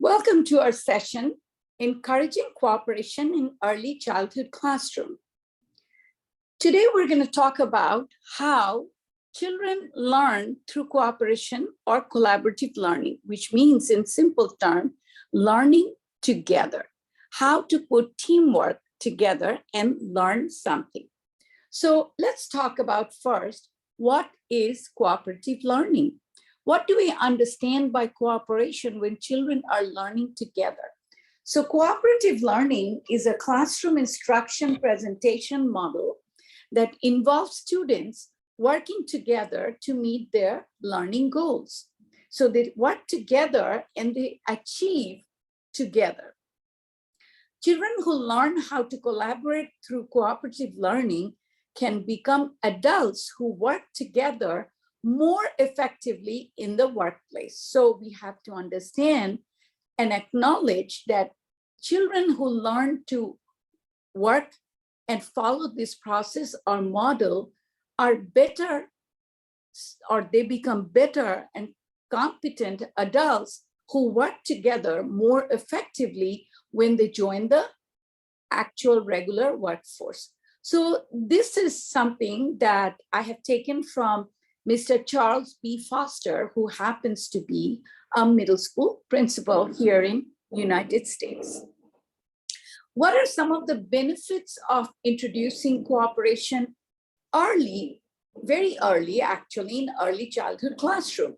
Welcome to our session, Encouraging Cooperation in Early Childhood Classroom. Today, we're going to talk about how children learn through cooperation or collaborative learning, which means in simple terms, learning together, how to put teamwork together and learn something. So let's talk about first, what is cooperative learning? What do we understand by cooperation when children are learning together? So cooperative learning is a classroom instruction presentation model that involves students working together to meet their learning goals. So they work together and they achieve together. Children who learn how to collaborate through cooperative learning can become adults who work together more effectively in the workplace. So we have to understand and acknowledge that children who learn to work and follow this process or model are better, or they become better and competent adults who work together more effectively when they join the actual regular workforce. So this is something that I have taken from Mr. Charles B. Foster, who happens to be a middle school principal here in the United States. What are some of the benefits of introducing cooperation early, very early, actually, in early childhood classroom?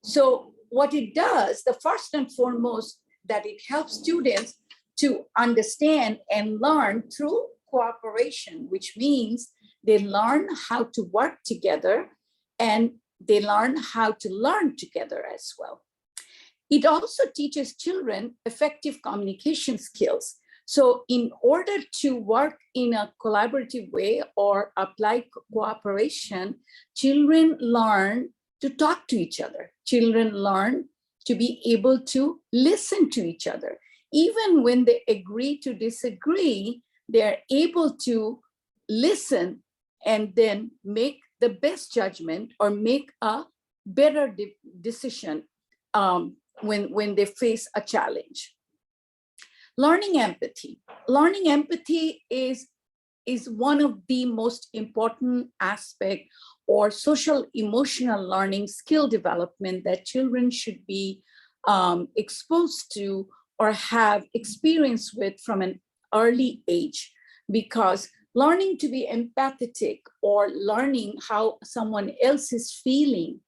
So what it does, the first and foremost, that it helps students to understand and learn through cooperation, which means they learn how to work together and they learn how to learn together as well. It also teaches children effective communication skills. So in order to work in a collaborative way or apply cooperation, children learn to talk to each other. Children learn to be able to listen to each other. Even when they agree to disagree, they're able to listen and then make the best judgment or make a better decision when they face a challenge. Learning empathy. Learning empathy is one of the most important aspects or social emotional learning skill development that children should be exposed to or have experience with from an early age, because learning to be empathetic or learning how someone else is feeling,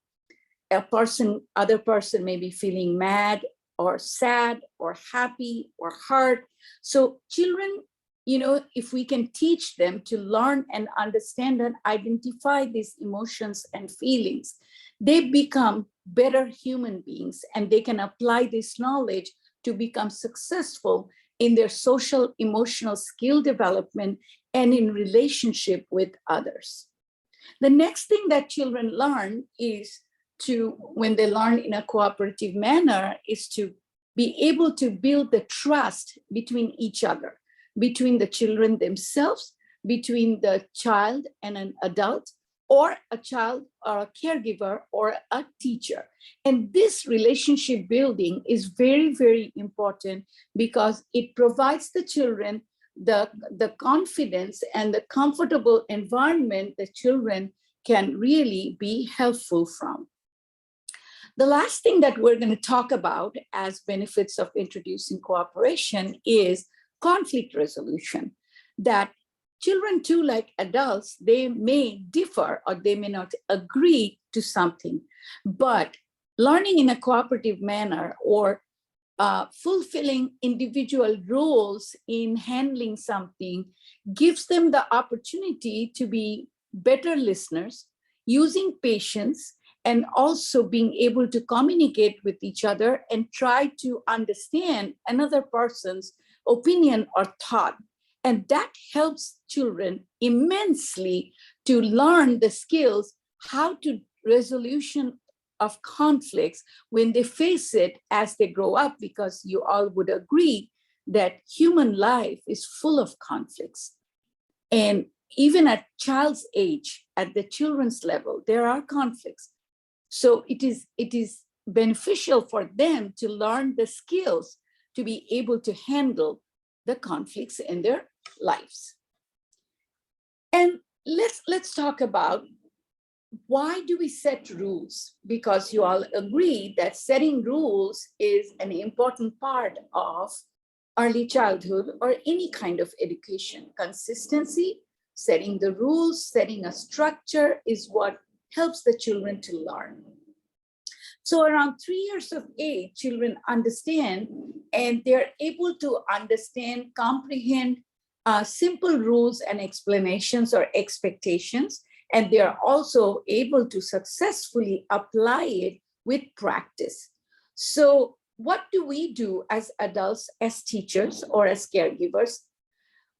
other person may be feeling mad or sad or happy or hurt. So children, if we can teach them to learn and understand and identify these emotions and feelings, they become better human beings and they can apply this knowledge to become successful in their social emotional skill development and in relationship with others. The next thing that children learn is when they learn in a cooperative manner, is to be able to build the trust between each other, between the children themselves, between the child and an adult, or a child or a caregiver or a teacher. And this relationship building is very, very important because it provides the children the confidence and the comfortable environment that children can really be helpful from. The last thing that we're going to talk about as benefits of introducing cooperation is conflict resolution. That children too, like adults, they may differ or they may not agree to something, but learning in a cooperative manner or fulfilling individual roles in handling something gives them the opportunity to be better listeners, using patience, and also being able to communicate with each other and try to understand another person's opinion or thought. And that helps children immensely to learn the skills, how to resolution of conflicts when they face it as they grow up, because you all would agree that human life is full of conflicts. And even at child's age, at the children's level, there are conflicts. So it is beneficial for them to learn the skills to be able to handle the conflicts in their lives. And let's talk about why do we set rules? Because you all agree that setting rules is an important part of early childhood or any kind of education. Consistency, setting the rules, setting a structure is what helps the children to learn. So around 3 years of age, children understand, and they're able to understand, comprehend simple rules and explanations or expectations, and they're also able to successfully apply it with practice. So what do we do as adults, as teachers, or as caregivers?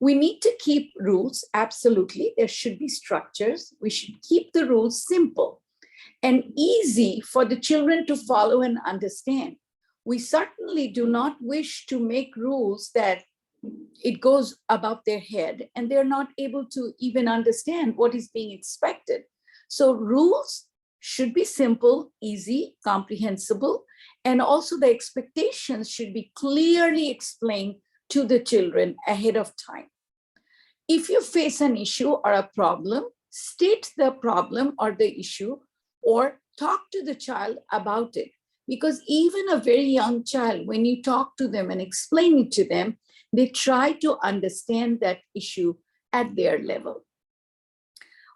We need to keep rules, absolutely. There should be structures. We should keep the rules simple and easy for the children to follow and understand. We certainly do not wish to make rules that it goes above their head and they're not able to even understand what is being expected. So rules should be simple, easy, comprehensible, and also the expectations should be clearly explained to the children ahead of time. If you face an issue or a problem, state the problem or the issue or talk to the child about it. Because even a very young child, when you talk to them and explain it to them, they try to understand that issue at their level.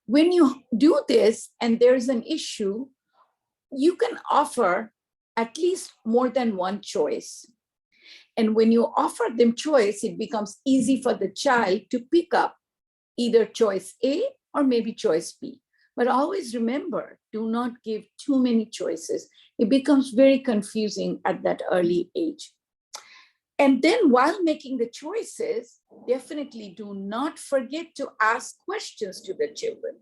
When you do this and there's an issue, you can offer at least more than one choice. And when you offer them choice, it becomes easy for the child to pick up either choice A or maybe choice B. But always remember, do not give too many choices. It becomes very confusing at that early age. And then while making the choices, definitely do not forget to ask questions to the children.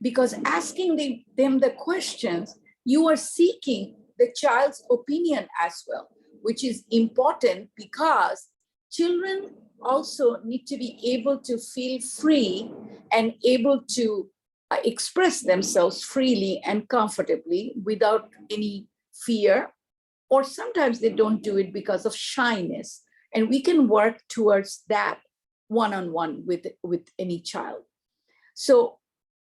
Because asking them the questions, you are seeking the child's opinion as well, which is important because children also need to be able to feel free and able to express themselves freely and comfortably without any fear, or sometimes they don't do it because of shyness. And we can work towards that one-on-one with any child. So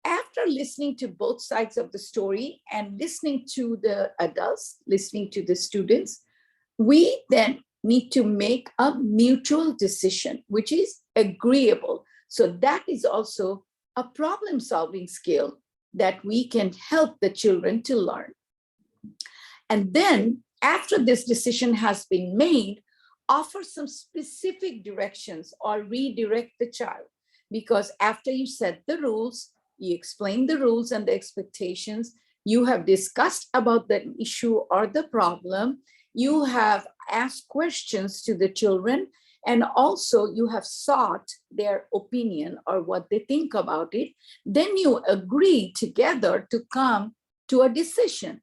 after listening to both sides of the story and listening to the adults, listening to the students, we then need to make a mutual decision, which is agreeable. So that is also a problem-solving skill that we can help the children to learn. And then after this decision has been made, offer some specific directions or redirect the child. Because after you set the rules, you explain the rules and the expectations, you have discussed about the issue or the problem, you have asked questions to the children, and also you have sought their opinion or what they think about it, then you agree together to come to a decision.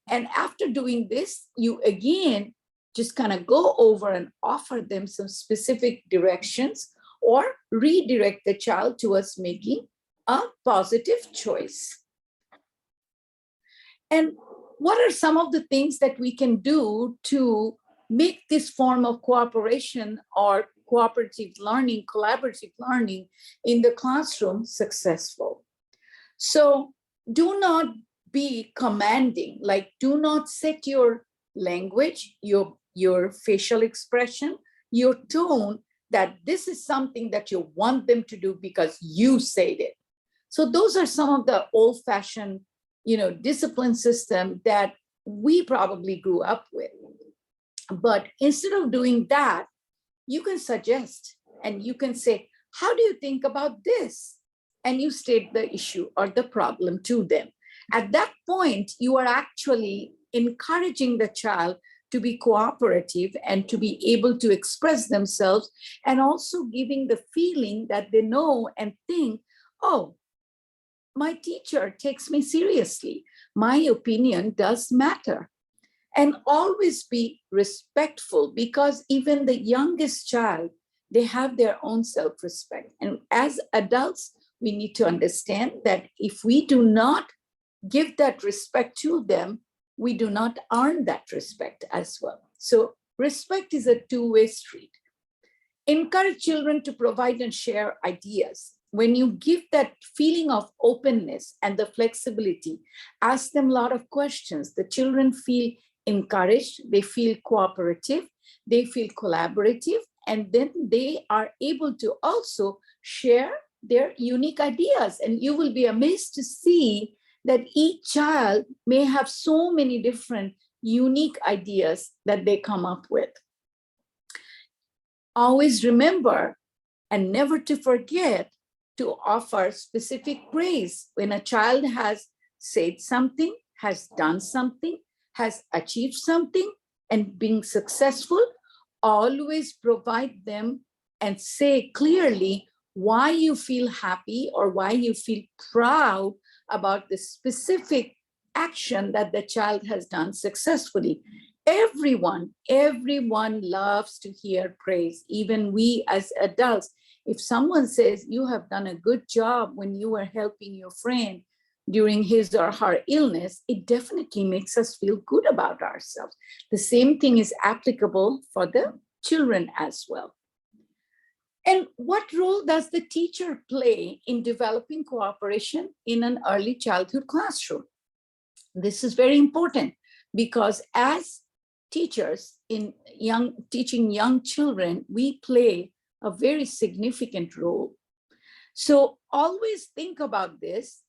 And after doing this, you again just kind of go over and offer them some specific directions or redirect the child towards making a positive choice. And what are some of the things that we can do to make this form of cooperation or cooperative learning, collaborative learning in the classroom successful? So do not be commanding, like do not set your language, your facial expression, your tone, that this is something that you want them to do because you said it. So those are some of the old-fashioned, discipline system that we probably grew up with. But instead of doing that, you can suggest and you can say, how do you think about this? And you state the issue or the problem to them. At that point, you are actually encouraging the child to be cooperative and to be able to express themselves, and also giving the feeling that they know and think, oh, my teacher takes me seriously. My opinion does matter. And always be respectful, because even the youngest child, they have their own self-respect. And as adults, we need to understand that if we do not give that respect to them, we do not earn that respect as well. So respect is a two-way street. Encourage children to provide and share ideas. When you give that feeling of openness and the flexibility, ask them a lot of questions. The children feel encouraged, they feel cooperative, they feel collaborative, and then they are able to also share their unique ideas. And you will be amazed to see that each child may have so many different unique ideas that they come up with. Always remember and never to forget to offer specific praise when a child has said something, has done something, has achieved something, and being successful. Always provide them and say clearly why you feel happy or why you feel proud about the specific action that the child has done successfully. Everyone loves to hear praise, even we as adults. If someone says you have done a good job when you were helping your friend during his or her illness, it definitely makes us feel good about ourselves. The same thing is applicable for the children as well. And what role does the teacher play in developing cooperation in an early childhood classroom? This is very important because as teachers in teaching young children, we play a very significant role. So always think about this.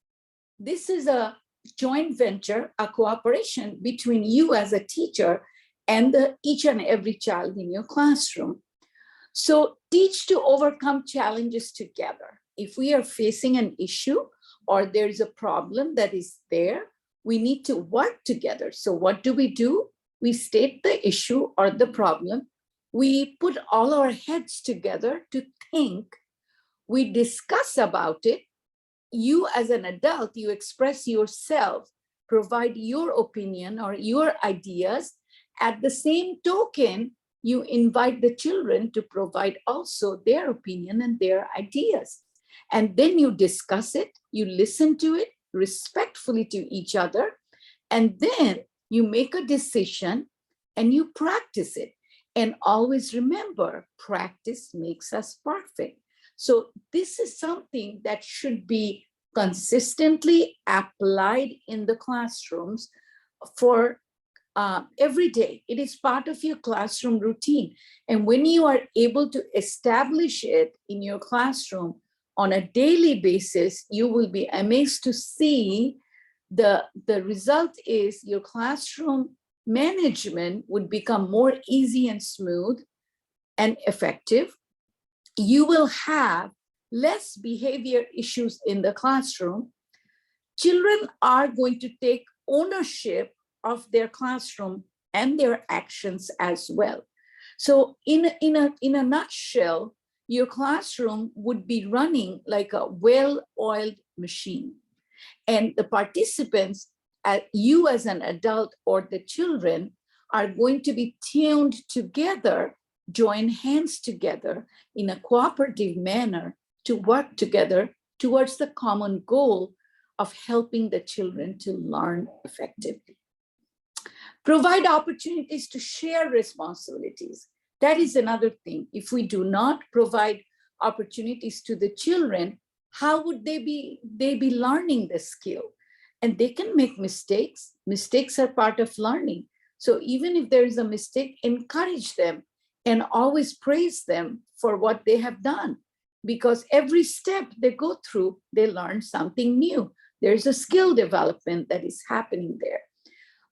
This is a joint venture, a cooperation between you as a teacher and each and every child in your classroom. So teach to overcome challenges together. If we are facing an issue or there's a problem that is there, we need to work together. So what do? We state the issue or the problem. We put all our heads together to think. We discuss about it. You as an adult, you express yourself, provide your opinion or your ideas. At the same token, you invite the children to provide also their opinion and their ideas. And then you discuss it, you listen to it respectfully to each other, and then you make a decision and you practice it. And always remember, practice makes us perfect. So this is something that should be consistently applied in the classrooms for every day. It is part of your classroom routine. And when you are able to establish it in your classroom on a daily basis, you will be amazed to see the result is your classroom management would become more easy and smooth and effective. You will have less behavior issues in the classroom. Children are going to take ownership of their classroom and their actions as well. So in a nutshell, your classroom would be running like a well-oiled machine. And the participants, you as an adult or the children, are going to be tuned together, join hands together in a cooperative manner to work together towards the common goal of helping the children to learn effectively. Provide opportunities to share responsibilities. That is another thing. If we do not provide opportunities to the children, how would they be learning the skill? And they can make mistakes. Mistakes are part of learning. So even if there is a mistake, encourage them and always praise them for what they have done. Because every step they go through, they learn something new. There's a skill development that is happening there.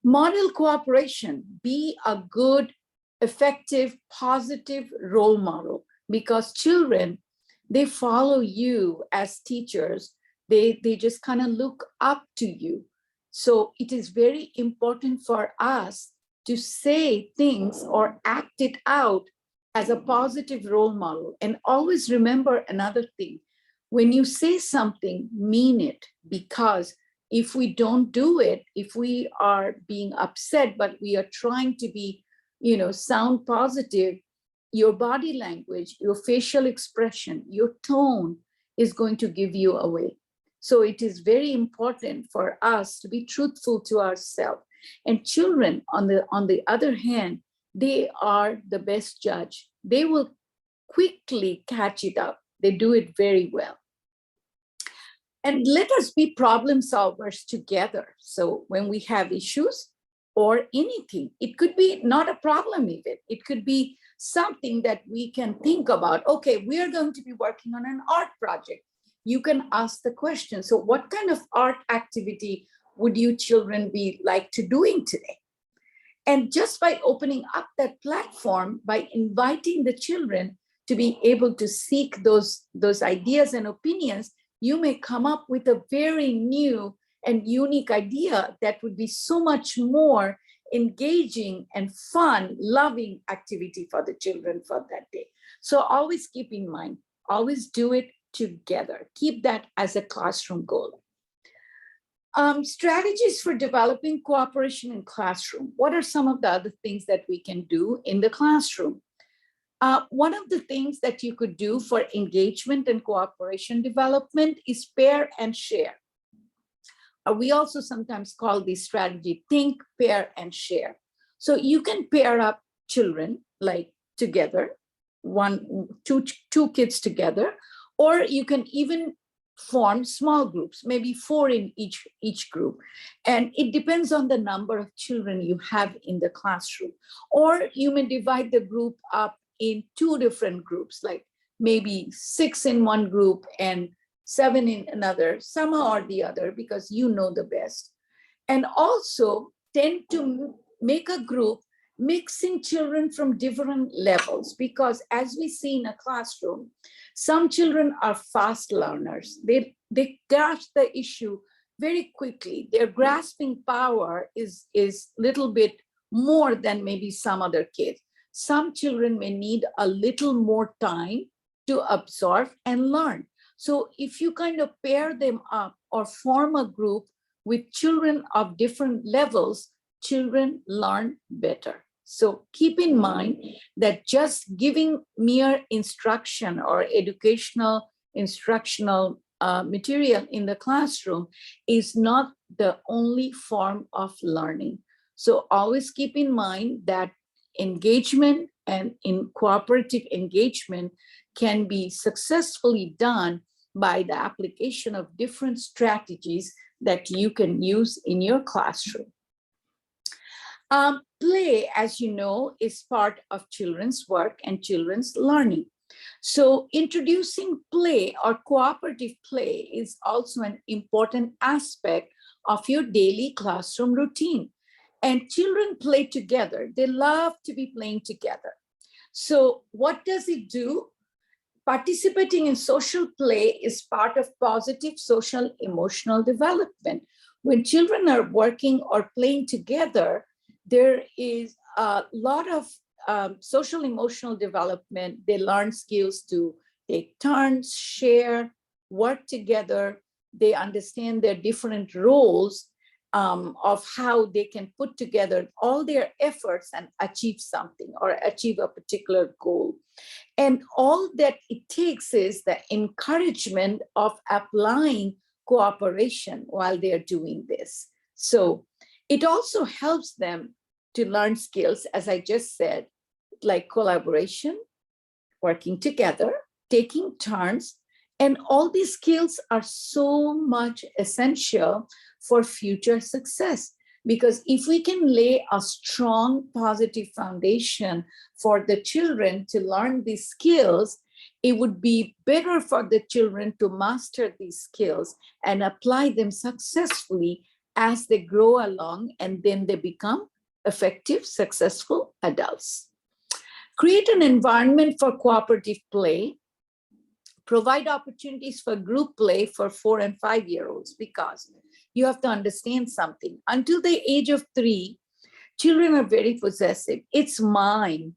Model cooperation. Be a good, effective, positive role model, because children, they follow you as teachers. They just kind of look up to you. So it is very important for us to say things or act it out as a positive role model. And always remember another thing. When you say something, mean it, because if we don't do it, if we are being upset, but we are trying to be, sound positive, your body language, your facial expression, your tone is going to give you away. So it is very important for us to be truthful to ourselves. And children, on the other hand, they are the best judge. They will quickly catch it up. They do it very well. And let us be problem solvers together. So when we have issues or anything, it could be not a problem even. It could be something that we can think about. Okay, we are going to be working on an art project. You can ask the question. So what kind of art activity would you children be like to doing today? And just by opening up that platform, by inviting the children to be able to seek those ideas and opinions, you may come up with a very new and unique idea that would be so much more engaging and fun, loving activity for the children for that day. So always keep in mind, always do it together. Keep that as a classroom goal. Strategies for developing cooperation in classroom. What are some of the other things that we can do in the classroom? One of the things that you could do for engagement and cooperation development is pair and share. We also sometimes call this strategy think, pair, and share. So you can pair up children like together, two kids together, or you can even form small groups, maybe 4 in each group. And it depends on the number of children you have in the classroom. Or you may divide the group up in 2 different groups, like maybe 6 in one group and 7 in another, somehow or the other, because you know the best. And also tend to make a group mixing children from different levels, because as we see in a classroom, some children are fast learners. They grasp the issue very quickly. Their grasping power is little bit more than maybe some other kids. Some children may need a little more time to absorb and learn. So if you kind of pair them up or form a group with children of different levels, children learn better. So keep in mind that just giving mere instruction or educational instructional material in the classroom is not the only form of learning. So always keep in mind that engagement and in cooperative engagement can be successfully done by the application of different strategies that you can use in your classroom. Play, as you know, is part of children's work and children's learning. So introducing play or cooperative play is also an important aspect of your daily classroom routine. And children play together. They love to be playing together. So what does it do? Participating in social play is part of positive social emotional development. When children are working or playing together, there is a lot of social emotional development. They learn skills to take turns, share, work together. They understand their different roles of how they can put together all their efforts and achieve something or achieve a particular goal. And all that it takes is the encouragement of applying cooperation while they're doing this. So it also helps them to learn skills, as I just said, like collaboration, working together, taking turns, and all these skills are so much essential for future success. Because if we can lay a strong, positive foundation for the children to learn these skills, it would be better for the children to master these skills and apply them successfully as they grow along, and then they become effective, successful adults. Create an environment for cooperative play. Provide opportunities for group play for 4 and 5-year-olds, because you have to understand something. Until the age of 3, children are very possessive. It's mine.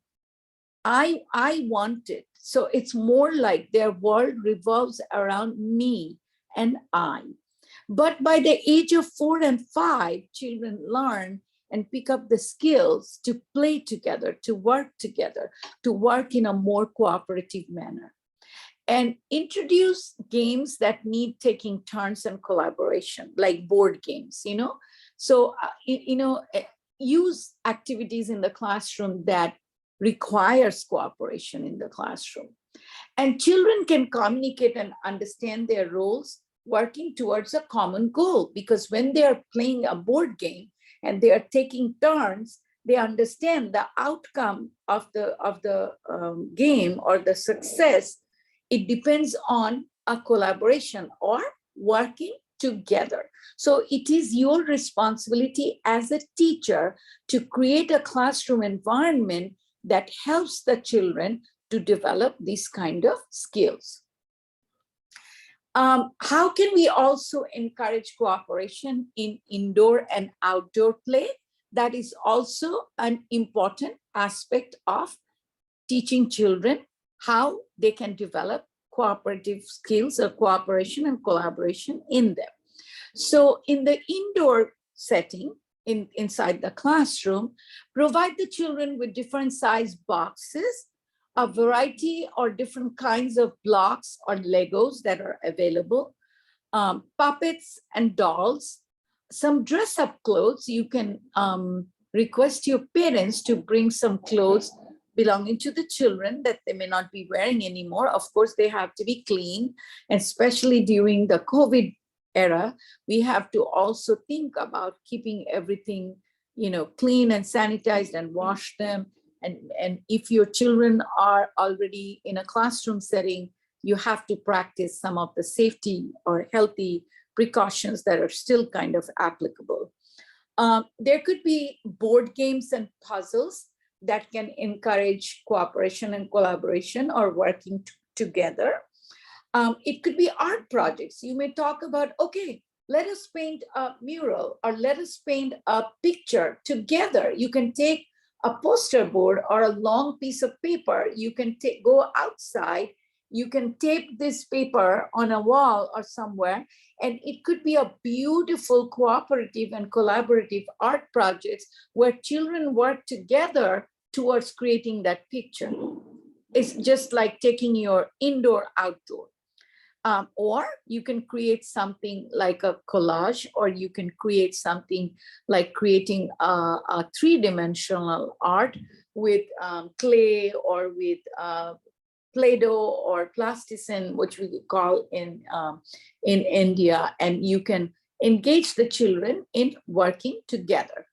I want it. So it's more like their world revolves around me and I. But by the age of 4 and 5, children learn and pick up the skills to play together, to work together, to work in a more cooperative manner. and introduce games that need taking turns and collaboration, like board games, So, use activities in the classroom that requires cooperation in the classroom. And children can communicate and understand their roles working towards a common goal, because when they are playing a board game and they are taking turns, they understand the outcome of the game or the success. It depends on a collaboration or working together. So it is your responsibility as a teacher to create a classroom environment that helps the children to develop these kind of skills. How can we also encourage cooperation in indoor and outdoor play? That is also an important aspect of teaching children how they can develop cooperative skills or cooperation and collaboration in them. So in the indoor setting, inside the classroom, provide the children with different size boxes, a variety or different kinds of blocks or Legos that are available, puppets and dolls, some dress-up clothes. You can request your parents to bring some clothes belonging to the children that they may not be wearing anymore. Of course, they have to be clean, especially during the COVID era. We have to also think about keeping everything, clean and sanitized and wash them. And if your children are already in a classroom setting, you have to practice some of the safety or healthy precautions that are still kind of applicable. There could be board games and puzzles that can encourage cooperation and collaboration or working together. It could be art projects. You may talk about, okay, let us paint a mural or let us paint a picture together. You can take a poster board or a long piece of paper. You can go outside. You can tape this paper on a wall or somewhere, and it could be a beautiful cooperative and collaborative art projects where children work together towards creating that picture. It's just like taking your indoor, outdoor. Or you can create something like a collage, or you can create something like creating a three-dimensional art with clay or with Play-Doh or plasticine, which we call in India, and you can engage the children in working together.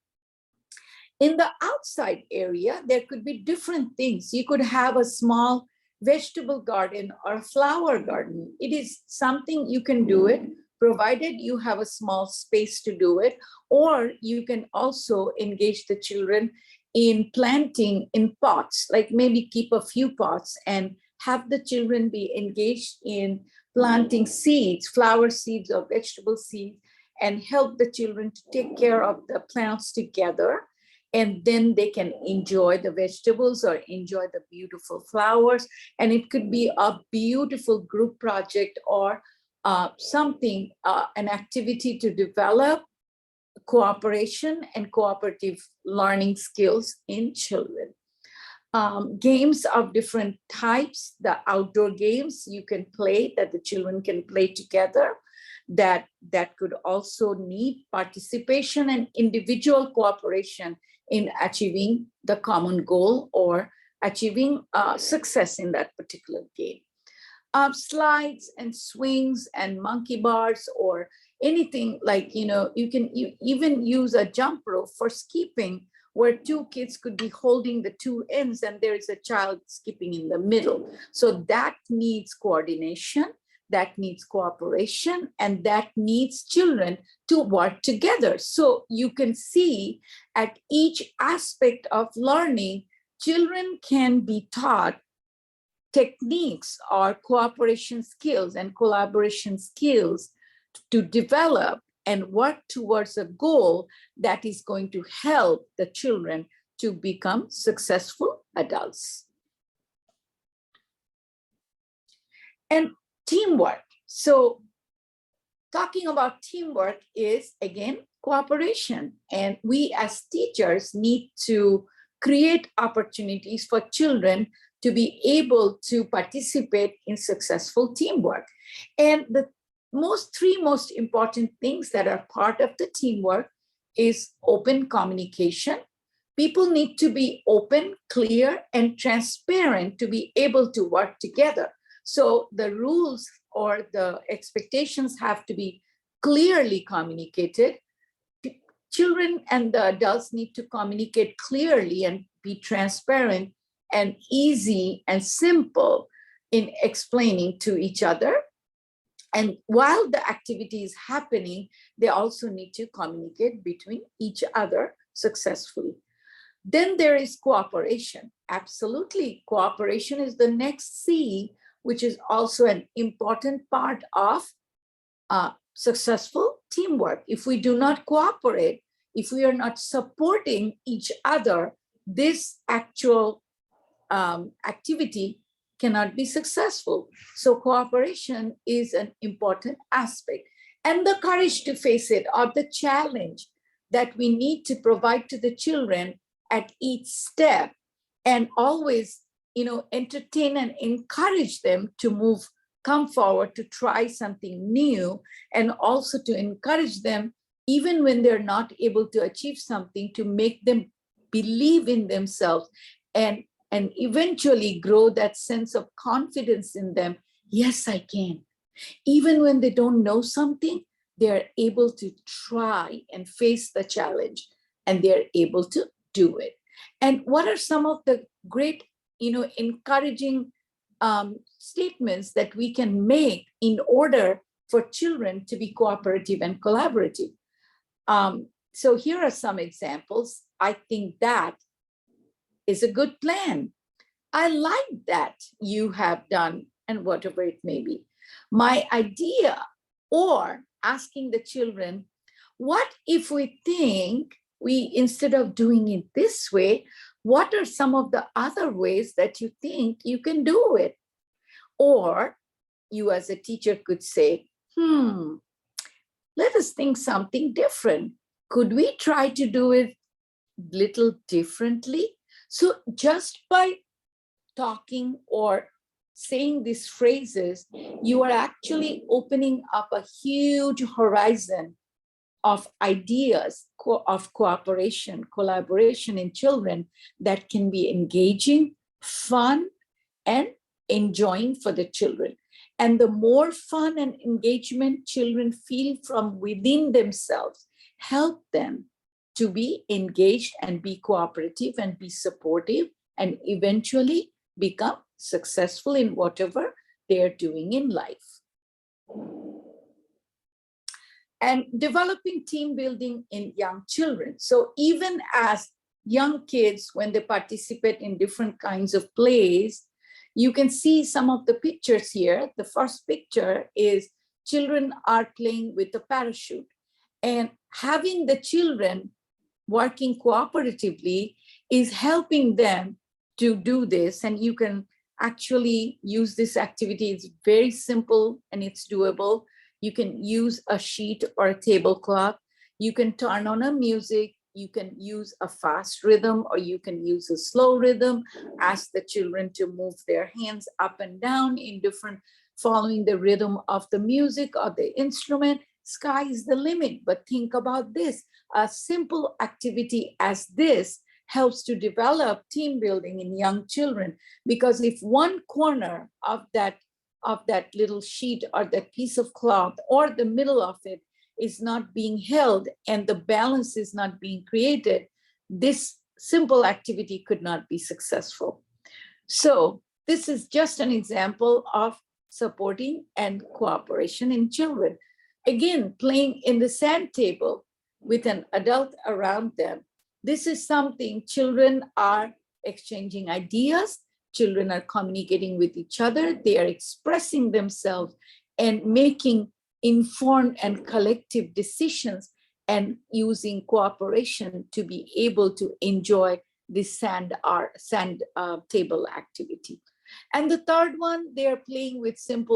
In the outside area, there could be different things. You could have a small vegetable garden or a flower garden. It is something you can do it, provided you have a small space to do it, or you can also engage the children in planting in pots, like maybe keep a few pots and have the children be engaged in planting seeds, flower seeds or vegetable seeds, and help the children to take care of the plants together. And then they can enjoy the vegetables or enjoy the beautiful flowers. And it could be a beautiful group project or something, an activity to develop cooperation and cooperative learning skills in children. Games of different types, the outdoor games you can play that the children can play together, that could also need participation and individual cooperation in achieving the common goal or achieving success in that particular game. Slides and swings and monkey bars or anything like, you can even use a jump rope for skipping, where two kids could be holding the two ends and there is a child skipping in the middle. So that needs coordination, that needs cooperation, and that needs children to work together. So you can see at each aspect of learning, children can be taught techniques or cooperation skills and collaboration skills to develop and work towards a goal that is going to help the children to become successful adults. And teamwork. So talking about teamwork is, again, cooperation. And we as teachers need to create opportunities for children to be able to participate in successful teamwork. And the three most important things that are part of the teamwork is open communication. People need to be open, clear, and transparent to be able to work together. So the rules or the expectations have to be clearly communicated. Children and the adults need to communicate clearly and be transparent and easy and simple in explaining to each other. And while the activity is happening, they also need to communicate between each other successfully. Then there is cooperation. Absolutely, cooperation is the next C, which is also an important part of successful teamwork. If we do not cooperate, if we are not supporting each other, this actual activity cannot be successful. So cooperation is an important aspect. And the courage to face it, or the challenge that we need to provide to the children at each step, and always, entertain and encourage them to come forward, to try something new, and also to encourage them, even when they're not able to achieve something, to make them believe in themselves and eventually grow that sense of confidence in them. Yes, I can. Even when they don't know something, they're able to try and face the challenge, and they're able to do it. And what are some of the great, encouraging statements that we can make in order for children to be cooperative and collaborative? So here are some examples. I think that is a good plan. I like that you have done, and whatever it may be. My idea, or asking the children, what if we think instead of doing it this way, what are some of the other ways that you think you can do it? Or you as a teacher could say, let us think something different. Could we try to do it little differently? So just by talking or saying these phrases, you are actually opening up a huge horizon of ideas, of cooperation, collaboration in children that can be engaging, fun, and enjoying for the children. And the more fun and engagement children feel from within themselves, help them to be engaged and be cooperative and be supportive, and eventually become successful in whatever they're doing in life. And developing team building in young children. So even as young kids, when they participate in different kinds of plays, you can see some of the pictures here. The first picture is children are playing with a parachute, and having the children working cooperatively is helping them to do this. And you can actually use this activity. It's very simple and it's doable. You can use a sheet or a tablecloth. You can turn on a music. You can use a fast rhythm, or you can use a slow rhythm. Ask the children to move their hands up and down in different, following the rhythm of the music or the instrument. Sky is the limit. But think about this. A simple activity as this helps to develop team building in young children, because if one corner of that little sheet or that piece of cloth, or the middle of it, is not being held and the balance is not being created, this simple activity could not be successful. So this is just an example of supporting and cooperation in children. Again, playing in the sand table with an adult around them. This is something children are exchanging ideas. Children are communicating with each other. They are expressing themselves and making informed and collective decisions, and using cooperation to be able to enjoy this sand table activity. And the third one, they are playing with some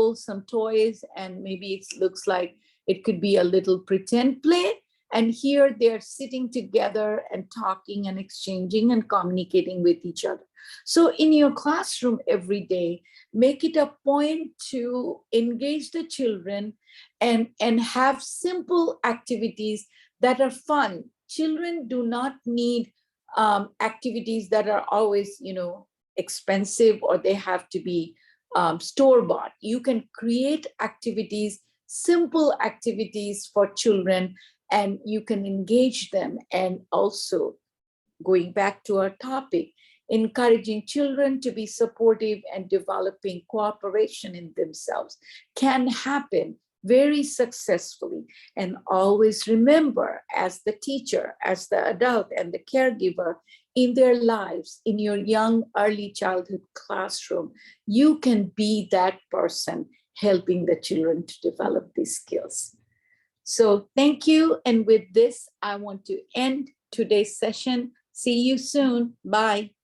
toys, and maybe it looks like it could be a little pretend play. And here they're sitting together and talking and exchanging and communicating with each other. So in your classroom every day, make it a point to engage the children and have simple activities that are fun. Children do not need activities that are always, expensive, or they have to be store-bought. You can create activities, simple activities for children, and you can engage them. And also, going back to our topic, encouraging children to be supportive and developing cooperation in themselves can happen very successfully. And always remember, as the teacher, as the adult, and the caregiver in their lives, in your young early childhood classroom, you can be that person helping the children to develop these skills. So thank you. And with this, I want to end today's session. See you soon. Bye.